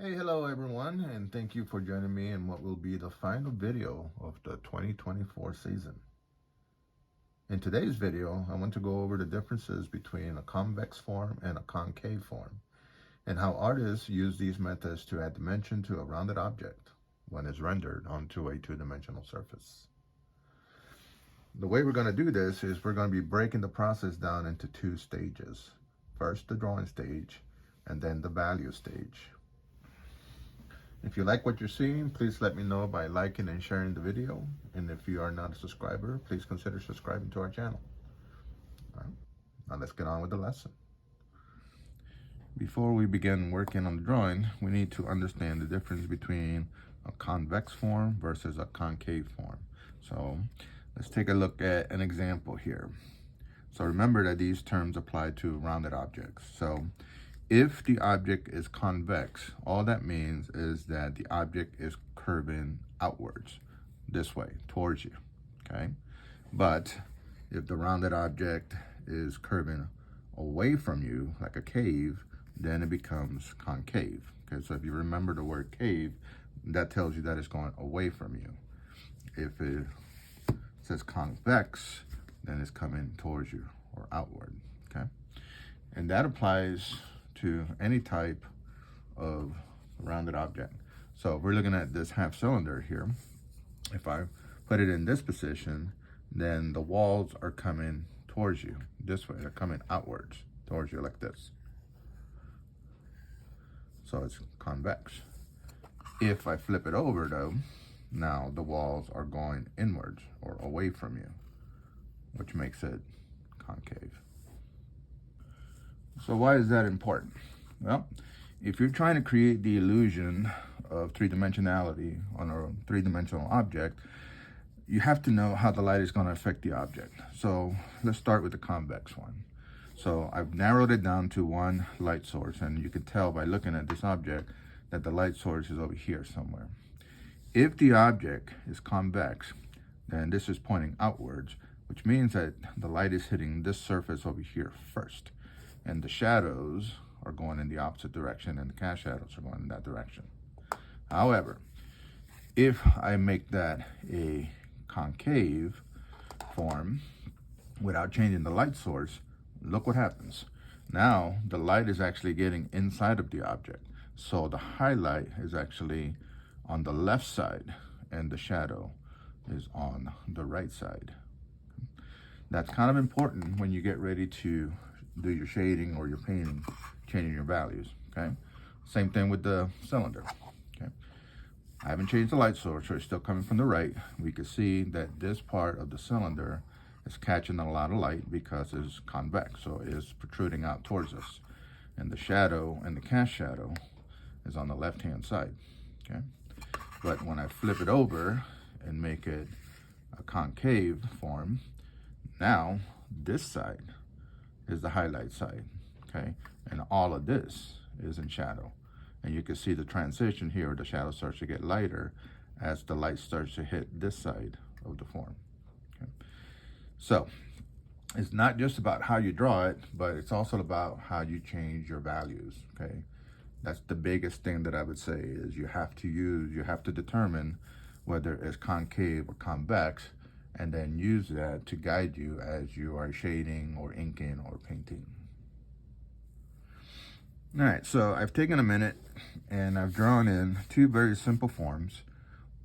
Hey, hello everyone, and thank you for joining me in what will be the final video of the 2024 season. In today's video, I want to go over the differences between a convex form and a concave form, and how artists use these methods to add dimension to a rounded object when it's rendered onto a two-dimensional surface. The way we're going to do this is we're going to be breaking the process down into two stages. First, the drawing stage, and then the value stage. If you like what you're seeing, please let me know by liking and sharing the video. And if you are not a subscriber, please consider subscribing to our channel. All right, now let's get on with the lesson. Before we begin working on the drawing, we need to understand the difference between a convex form versus a concave form. So let's take a look at an example here. So remember that these terms apply to rounded objects. So if the object is convex, all that means is that the object is curving outwards, this way, towards you, okay? But if the rounded object is curving away from you, like a cave, then it becomes concave, okay? So if you remember the word cave, that tells you that it's going away from you. If it says convex, then it's coming towards you or outward, okay? And that applies to any type of rounded object. So if we're looking at this half cylinder here, if I put it in this position, then the walls are coming towards you this way. They're coming outwards towards you like this. So it's convex. If I flip it over though, now the walls are going inwards or away from you, which makes it concave. So why is that important? Well, if you're trying to create the illusion of three-dimensionality on a three-dimensional object, you have to know how the light is going to affect the object. So let's start with the convex one. So I've narrowed it down to one light source, and you can tell by looking at this object that the light source is over here somewhere. If the object is convex, then this is pointing outwards, which means that the light is hitting this surface over here first. And the shadows are going in the opposite direction, and the cast shadows are going in that direction. However, if I make that a concave form without changing the light source, look what happens. Now the light is actually getting inside of the object. So the highlight is actually on the left side and the shadow is on the right side. That's kind of important when you get ready to do your shading or your painting, changing your values, okay? Same thing with the cylinder, okay? I haven't changed the light source, so it's still coming from the right. We can see that this part of the cylinder is catching a lot of light because it's convex, so it is protruding out towards us. And the shadow and the cast shadow is on the left-hand side, okay? But when I flip it over and make it a concave form, now this side is the highlight side, okay? And all of this is in shadow. And you can see the transition here, the shadow starts to get lighter as the light starts to hit this side of the form, okay? So it's not just about how you draw it, but it's also about how you change your values, okay? That's the biggest thing that I would say is you have to determine whether it's concave or convex, and then use that to guide you as you are shading or inking or painting. All right, so I've taken a minute and I've drawn in two very simple forms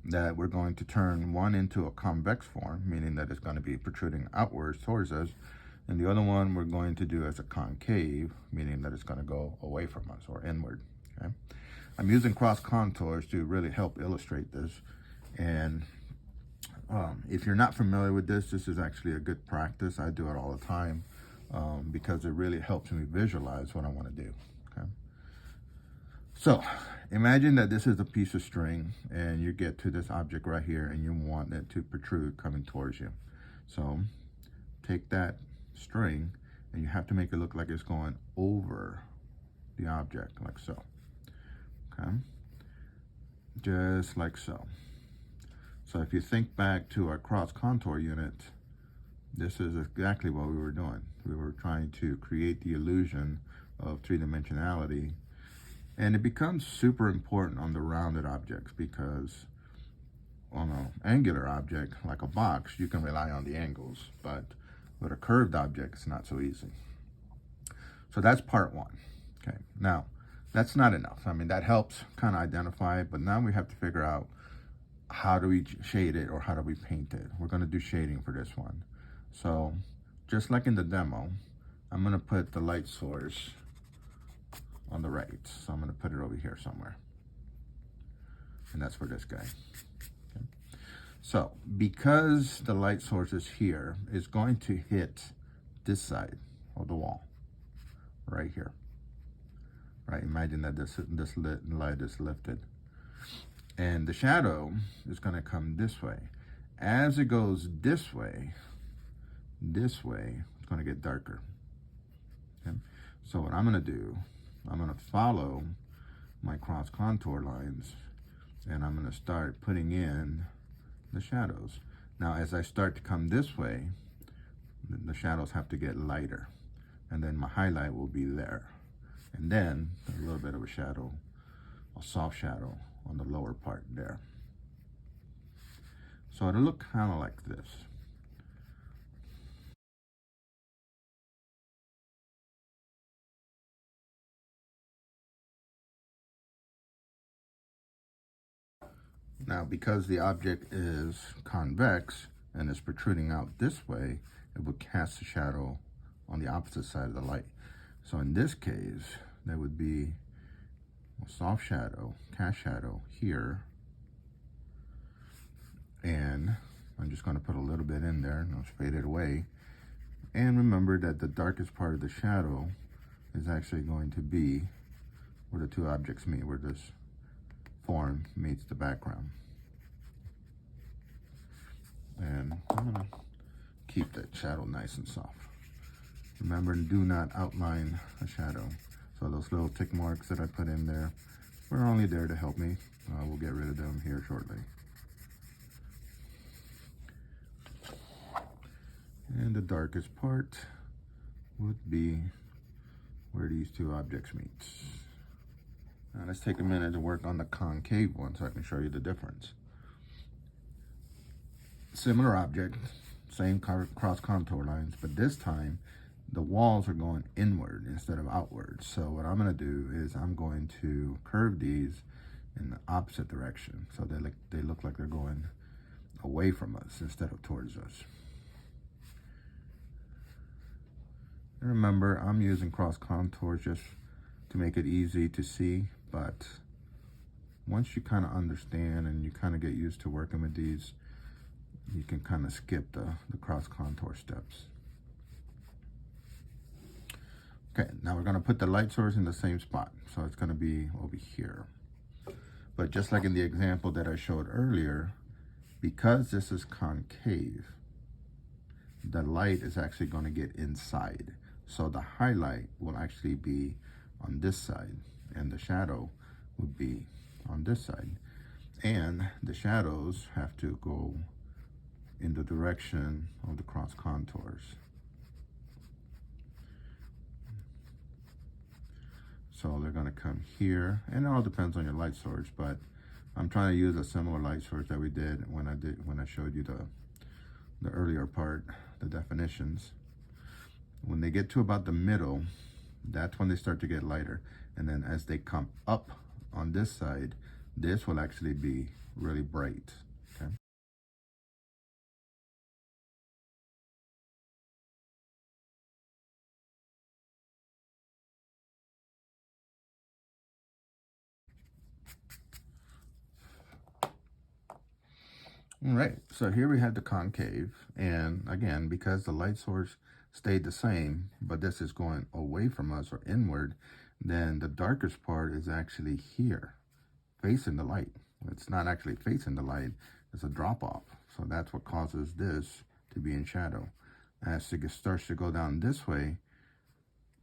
that we're going to turn one into a convex form, meaning that it's going to be protruding outwards towards us, and the other one we're going to do as a concave, meaning that it's going to go away from us or inward, okay? I'm using cross contours to really help illustrate this, and if you're not familiar with this is actually a good practice. I do it all the time because it really helps me visualize what I want to do, okay? So imagine that this is a piece of string and you get to this object right here and you want it to protrude coming towards you. So take that string and you have to make it look like it's going over the object, like so, okay? Just like so. So if you think back to our cross contour unit, this is exactly what we were doing. We were trying to create the illusion of three-dimensionality And it becomes super important on the rounded objects because on an angular object, like a box, you can rely on the angles. But with a curved object, it's not so easy. So that's part one. Okay, now that's not enough. I mean, that helps kind of identify it, but now we have to figure out how do we shade it or how do we paint it. We're going to do shading for this one. So just like in the demo, I'm going to put the light source on the right. So I'm going to put it over here somewhere. And that's for this guy. Okay. So because the light source is here, it's going to hit this side of the wall, right here. Right, imagine that this light is lifted. And the shadow is going to come this way. As it goes this way, it's going to get darker. Okay? So what I'm going to do, I'm going to follow my cross contour lines, and I'm going to start putting in the shadows. Now, as I start to come this way, the shadows have to get lighter, and then my highlight will be there. And then a little bit of a shadow, a soft shadow on the lower part there. So it'll look kind of like this. Now, because the object is convex and is protruding out this way, it would cast a shadow on the opposite side of the light. So in this case, there would be a soft shadow, cast shadow here. And I'm just going to put a little bit in there and I'll fade it away. And remember that the darkest part of the shadow is actually going to be where the two objects meet, where this form meets the background. And I'm going to keep that shadow nice and soft. Remember, do not outline a shadow. So those little tick marks that I put in there were only there to help me. We'll get rid of them here shortly. And the darkest part would be where these two objects meet. Now let's take a minute to work on the concave one so I can show you the difference. Similar object, same cross contour lines, but this time the walls are going inward instead of outward. So what I'm going to do is I'm going to curve these in the opposite direction so they look like they're going away from us instead of towards us. And remember, I'm using cross contours just to make it easy to see, but once you kind of understand and you kind of get used to working with these, you can kind of skip the cross contour steps. Okay, now we're going to put the light source in the same spot. So it's going to be over here. But just like in the example that I showed earlier, because this is concave, the light is actually going to get inside. So the highlight will actually be on this side, and the shadow would be on this side. And the shadows have to go in the direction of the cross contours. So they're going to come here, and it all depends on your light source, but I'm trying to use a similar light source that we did when I showed you the earlier part, the definitions. When they get to about the middle, that's when they start to get lighter. And then as they come up on this side, this will actually be really bright. Okay. All right, so here we have the concave, and again, because the light source stayed the same, but this is going away from us or inward, then the darkest part is actually here, facing the light. It's not actually facing the light, it's a drop off. So that's what causes this to be in shadow. As it starts to go down this way,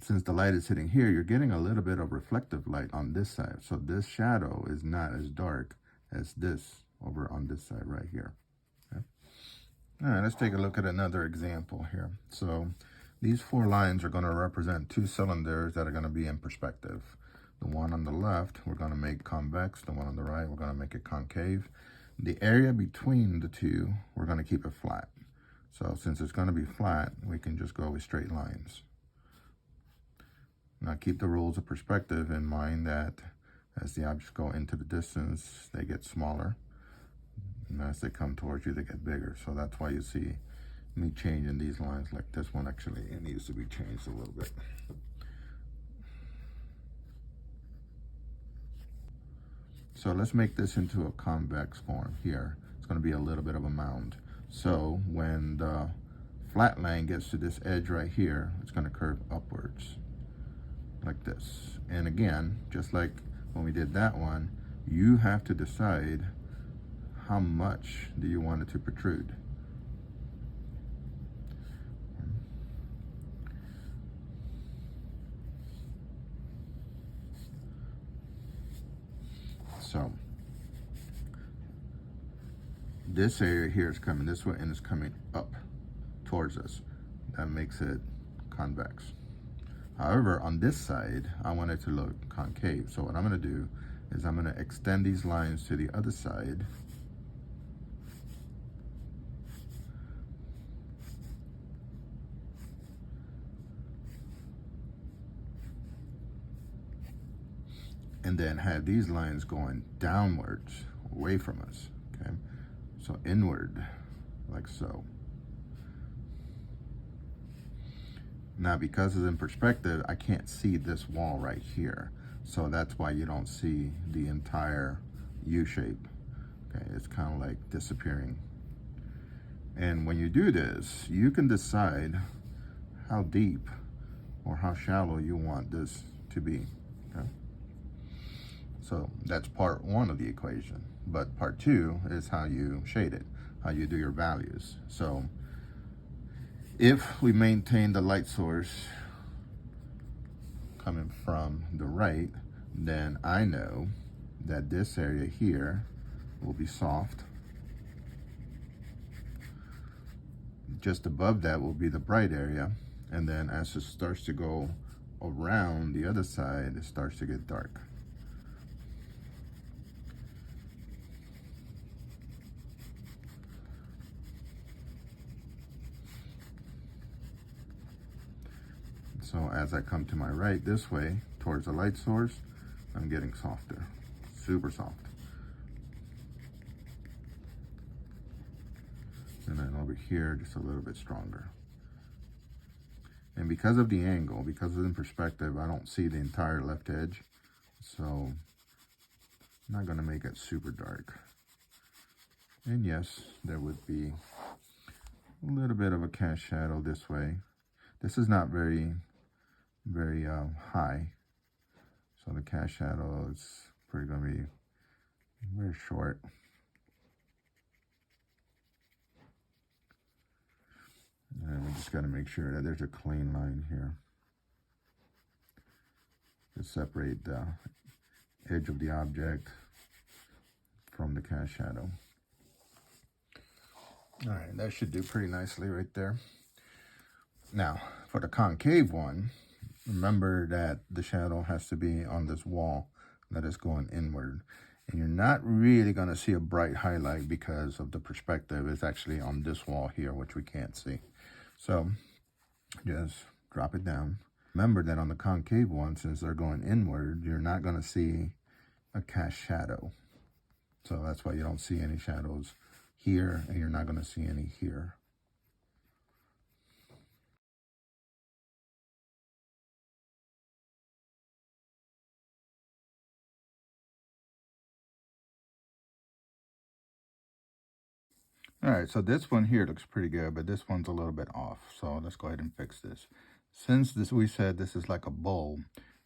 since the light is hitting here, you're getting a little bit of reflective light on this side. So this shadow is not as dark as this over on this side right here. Okay. All right, let's take a look at another example here. So these four lines are going to represent two cylinders that are going to be in perspective. The one on the left, we're going to make convex. The one on the right, we're going to make it concave. The area between the two, we're going to keep it flat. So since it's going to be flat, we can just go with straight lines. Now keep the rules of perspective in mind that as the objects go into the distance, they get smaller. And as they come towards you, they get bigger. So that's why you see me changing these lines. Like this one, actually, it needs to be changed a little bit. So let's make this into a convex form here. It's going to be a little bit of a mound. So when the flat line gets to this edge right here, it's going to curve upwards like this. And again, just like when we did that one, you have to decide how much do you want it to protrude. So this area here is coming this way and it's coming up towards us. That makes it convex. However, on this side, I want it to look concave. So what I'm going to do is I'm going to extend these lines to the other side. And then have these lines going downwards, away from us, okay? So inward, like so. Now, because it's in perspective, I can't see this wall right here. So that's why you don't see the entire U shape, okay? It's kind of like disappearing. And when you do this, you can decide how deep or how shallow you want this to be, okay? So that's part one of the equation. But part two is how you shade it, how you do your values. So if we maintain the light source coming from the right, then I know that this area here will be soft. Just above that will be the bright area. And then as it starts to go around the other side, it starts to get dark. So as I come to my right this way, towards the light source, I'm getting softer, super soft. And then over here, just a little bit stronger. And because of the angle, because it's in perspective, I don't see the entire left edge. So I'm not gonna make it super dark. And yes, there would be a little bit of a cast shadow this way. This is not very high, so the cast shadow is pretty gonna be very short. And we just got to make sure that there's a clean line here to separate the edge of the object from the cast shadow. All right, that should do pretty nicely right there. Now, for the concave one, remember that the shadow has to be on this wall that is going inward. And you're not really going to see a bright highlight because of the perspective. It's actually on this wall here, which we can't see. So just drop it down. Remember that on the concave one, since they're going inward, you're not going to see a cast shadow. So that's why you don't see any shadows here, and you're not going to see any here. All right, so this one here looks pretty good, but this one's a little bit off. So let's go ahead and fix this. Since we said this is like a bowl,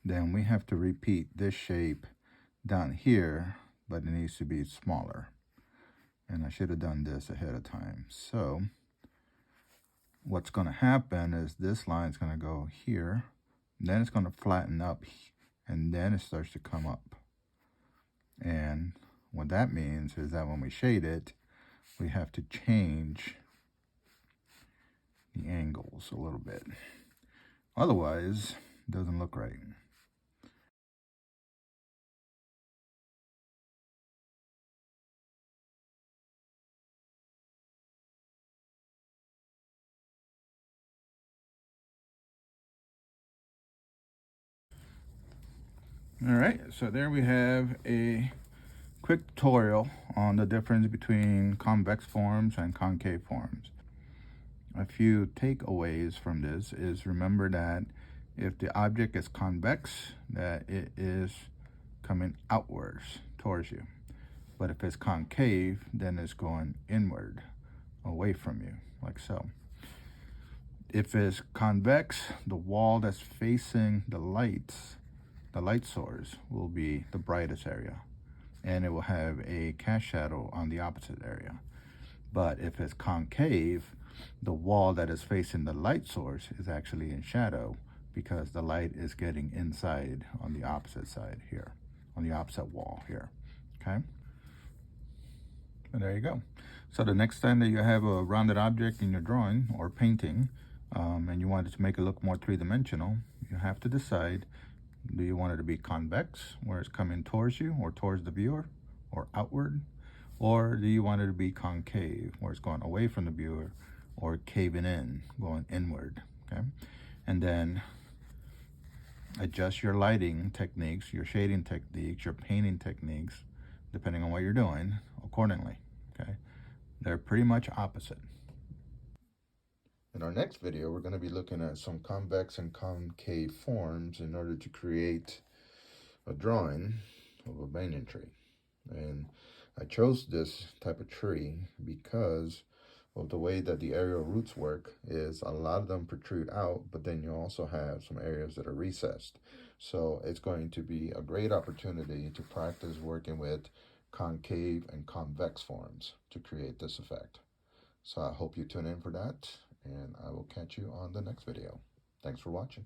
then we have to repeat this shape down here, but it needs to be smaller. And I should have done this ahead of time. So what's going to happen is this line is going to go here, then it's going to flatten up, and then it starts to come up. And what that means is that when we shade it, we have to change the angles a little bit. Otherwise, it doesn't look right. All right, so there we have a quick tutorial on the difference between convex forms and concave forms. A few takeaways from this is remember that if the object is convex, that it is coming outwards towards you. But if it's concave, then it's going inward, away from you, like so. If it's convex, the wall that's facing the light source will be the brightest area, and it will have a cast shadow on the opposite area. But if it's concave, the wall that is facing the light source is actually in shadow because the light is getting inside on the opposite side here, on the opposite wall here, okay? And there you go. So the next time that you have a rounded object in your drawing or painting, and you want it to make it look more three-dimensional, you have to decide, do you want it to be convex, where it's coming towards you or towards the viewer or outward? Or do you want it to be concave, where it's going away from the viewer or caving in, going inward, okay? And then adjust your lighting techniques, your shading techniques, your painting techniques, depending on what you're doing, accordingly, okay? They're pretty much opposite. In our next video, we're going to be looking at some convex and concave forms in order to create a drawing of a banyan tree. And I chose this type of tree because of the way that the aerial roots work is a lot of them protrude out, but then you also have some areas that are recessed. So it's going to be a great opportunity to practice working with concave and convex forms to create this effect. So I hope you tune in for that, and I will catch you on the next video. Thanks for watching.